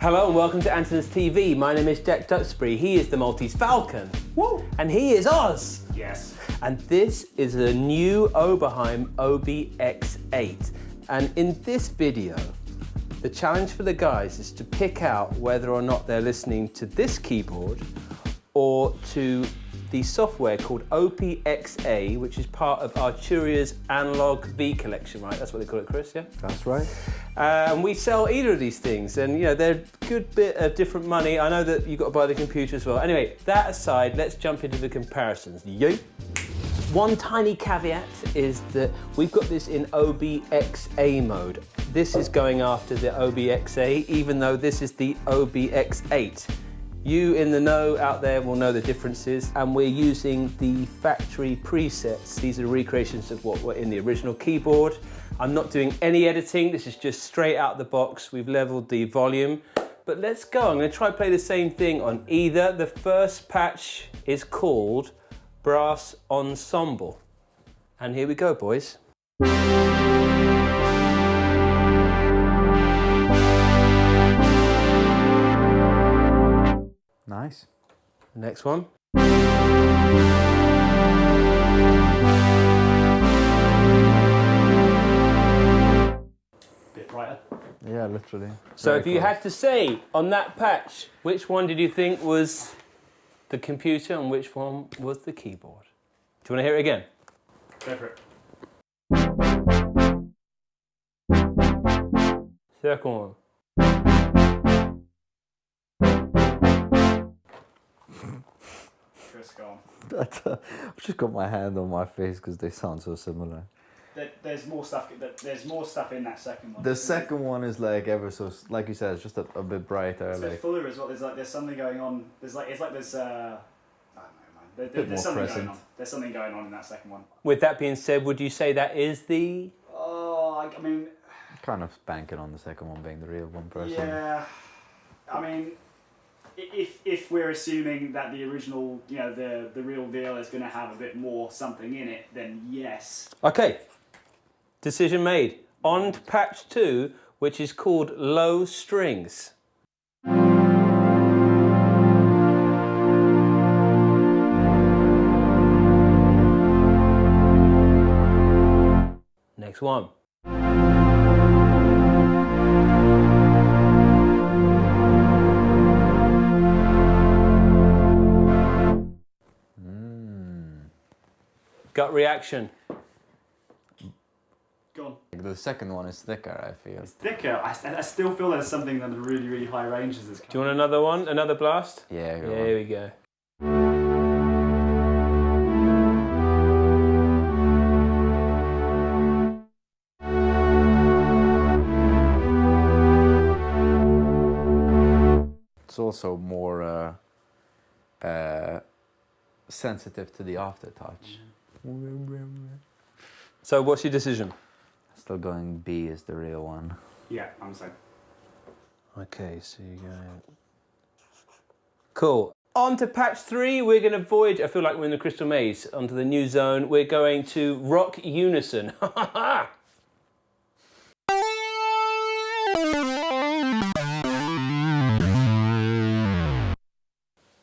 Hello and welcome to Andertons TV. My name is Jack Duxbury. He is the Maltese Falcon. Woo! And he is Oz. Yes. And this is a new Oberheim OB-X8. And in this video, the challenge for the guys is to pick out whether or not they're listening to this keyboard or to the software called OB-X8, which is part of Arturia's analog V collection, right? That's what they call it, Chris, yeah? That's right. And we sell either of these things, and you know, they're a good bit of different money. I know that you've got to buy the computer as well. Anyway, that aside, let's jump into the comparisons. Yay! One tiny caveat is that we've got this in OB-X8 mode. This is going after the OB-X8, even though this is the OB-X8. You in the know out there will know the differences, and we're using the factory presets. These are recreations of what were in the original keyboard. I'm not doing any editing, this is just straight out the box. We've leveled the volume, but let's go. I'm gonna try play the same thing on either. The first patch is called Brass Ensemble. And here we go, boys. Nice. Next one. Bit brighter. Yeah, literally. So Very if you close. had to say on that patch, which one did you think was the computer and which one was the keyboard? Do you want to hear it again? Go for it. Second one. Chris, go on. I've just got my hand on my face because they sound so similar. There's more stuff. There's more stuff in that second one. The second one is like ever so, like you said, it's just a bit brighter. It's a bit Like fuller as well. There's something going on. There's I don't know, man. Bit more There's something present. going on. There's something going on in that second one. With that being said, would you say that is the... Oh, I mean, kind of banking on the second one being the real one person. yeah. I mean, if we're assuming that the original, you know, the real deal is going to have a bit more something in it, then yes. Okay, decision made. On to patch 2, which is called Low Strings. Next one. Gut reaction. Go on. The second one is thicker, I feel. It's thicker. I still feel there's something that the really, really high ranges is. Do you want another one? Another blast? Yeah, go Here we go. It's also more sensitive to the aftertouch. So what's your decision? Still going B is the real one. Yeah, I'm saying. Okay, so you go. Cool. On to patch 3, we're going to voyage. I feel like we're in the Crystal Maze. Onto the new zone. We're going to rock Unison.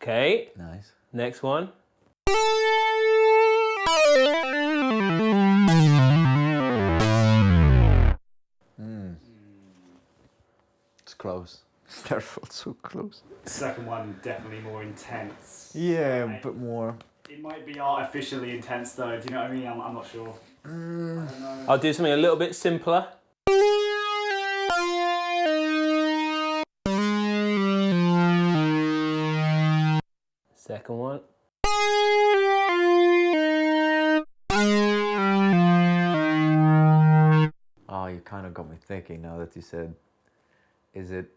Okay, Nice. next one. It's close. They're so close. Second one definitely more intense. Yeah, a bit more. It might be artificially intense though. Do you know what I mean? I'm not sure. I don't know. I'll do something a little bit simpler. Second one. Oh, you kind of got me thinking now that you said, is it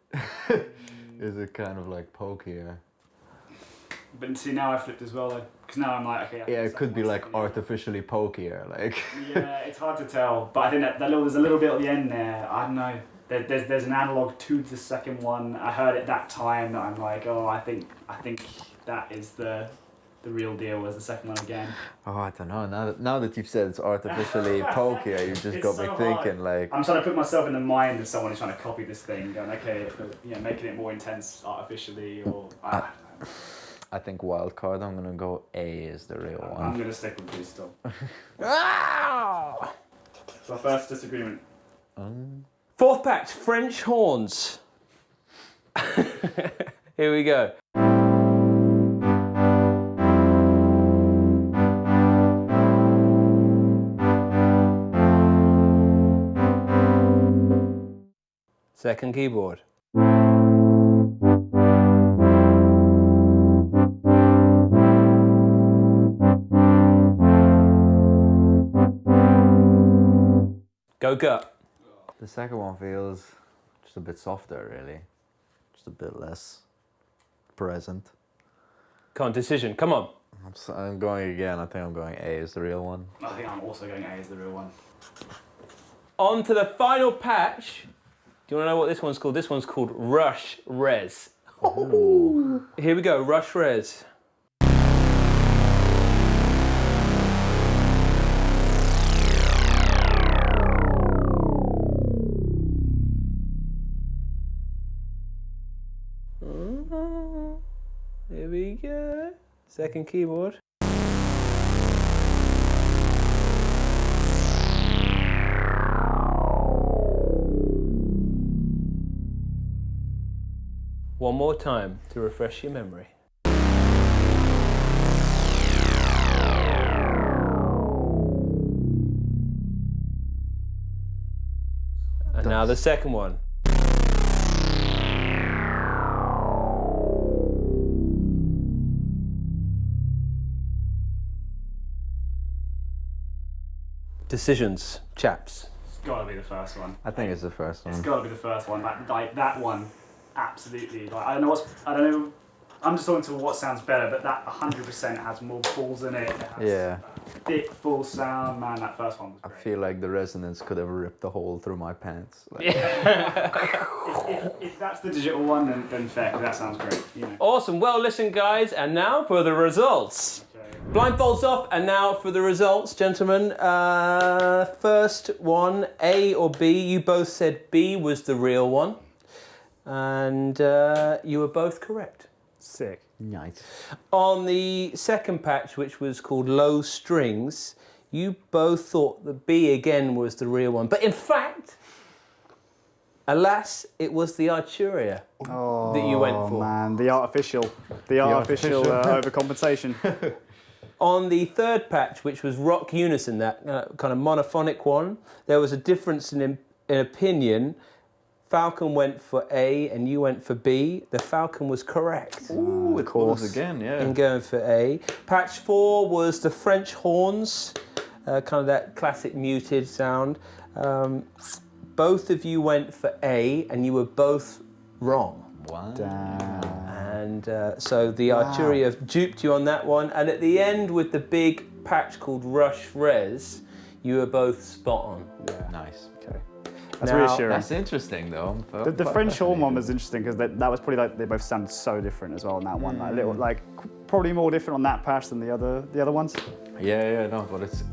is it kind of like pokier? But see, now I flipped as well though, because now I'm like, okay. I Yeah, think it could be second like one's definitely- artificially pokier, like. Yeah, it's hard to tell, but I think that there's a little bit at the end there. I don't know. There's an analog to the second one. I heard it that time that I'm like, oh, I think that is the the real deal was the second one again. Oh, I don't know. Now that you've said it's artificially pokier, you just It's got so me hard. thinking like. I'm trying to put myself in the mind of someone who's trying to copy this thing, going, okay, making it more intense artificially, or I think wild card. I'm gonna go A is the real one. I'm gonna stick with B still. Ah! So our first disagreement. Fourth patch, French horns. Here we go. Second keyboard. Go gut. The second one feels just a bit softer, really. Just a bit less present. Come on, decision, come on. I'm going again. I think I'm going A is the real one. I think I'm also going A as the real one. On to the final patch. Do you want to know what this one's called? This one's called Rush Res. Here we go, Rush Res. Here we go. Second keyboard. One more time to refresh your memory. And now the second one. Decisions, chaps. It's got to be the first one. I think it's the first one. It's got to be the first one. That one, absolutely. Like, I don't know. I'm just talking to what sounds better, but that 100% has more balls in it. It has Yeah. thick, full sound. Man, that first one was I great. feel like the resonance could have ripped a hole through my pants. Like, If that's the digital one, then fair, 'cause that sounds great. You know. Awesome. Well, listen, guys, and now for the results. Okay. Blindfolds off, and now for the results, gentlemen. First one, A or B. You both said B was the real one, and you were both correct. Sick. nice. On the second patch, which was called Low Strings, you both thought that B again was the real one, but in fact, alas, it was the Arturia that you went for. Man, the artificial overcompensation. On the third patch, which was Rock Unison, that kind of monophonic one, there was a difference in opinion. Falcon went for A and you went for B. The Falcon was correct Ooh, of course. Again, yeah. in going for A. Patch 4 was the French horns, kind of that classic muted sound. Both of you went for A and you were both wrong. Wow. Damn. And so the Arturia duped you on that one. And at the end, with the big patch called Rush Res, you were both spot on. Yeah. Nice. Okay. That's Now- reassuring. That's interesting, though. The French horn one was interesting because that was probably like they both sounded so different as well on that one. Like a little, probably more different on that patch than the other ones. Yeah, no, but it's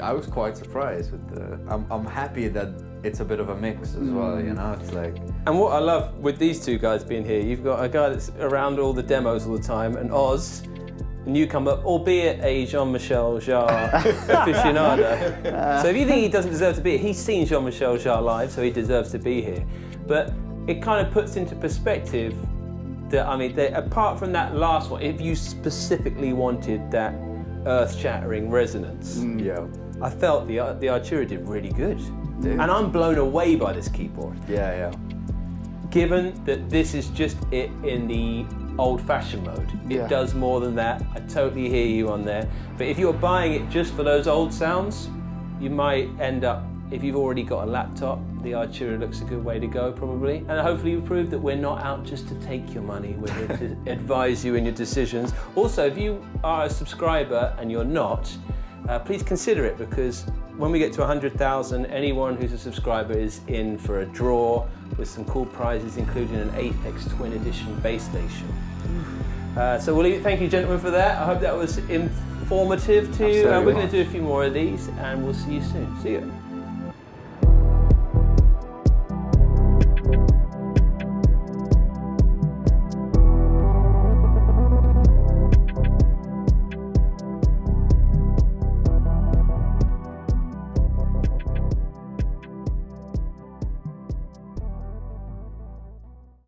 I was quite surprised with the. I'm happy that it's a bit of a mix as well. You know, it's like. And what I love with these two guys being here, you've got a guy that's around all the demos all the time, and Oz, a newcomer, albeit a Jean-Michel Jarre aficionado. So if you think he doesn't deserve to be here, he's seen Jean-Michel Jarre live, so he deserves to be here. But it kind of puts into perspective that, I mean, apart from that last one, if you specifically wanted that earth-shattering resonance, Yeah. I felt the Arturia did really good. And I'm blown away by this keyboard. Yeah. Given that this is just it in the old-fashioned mode. It does more than that. I totally hear you on there. But if you're buying it just for those old sounds, you might end up, if you've already got a laptop, the Arturia looks a good way to go probably. And hopefully you've proved that we're not out just to take your money. We're here to advise you in your decisions. Also, if you are a subscriber and you're not, please consider it, because when we get to 100,000, anyone who's a subscriber is in for a draw with some cool prizes, including an Apex Twin Edition base station. So we'll leave it. Thank you, gentlemen, for that. I hope that was informative to you. We're going to do a few more of these, and we'll see you soon. See you.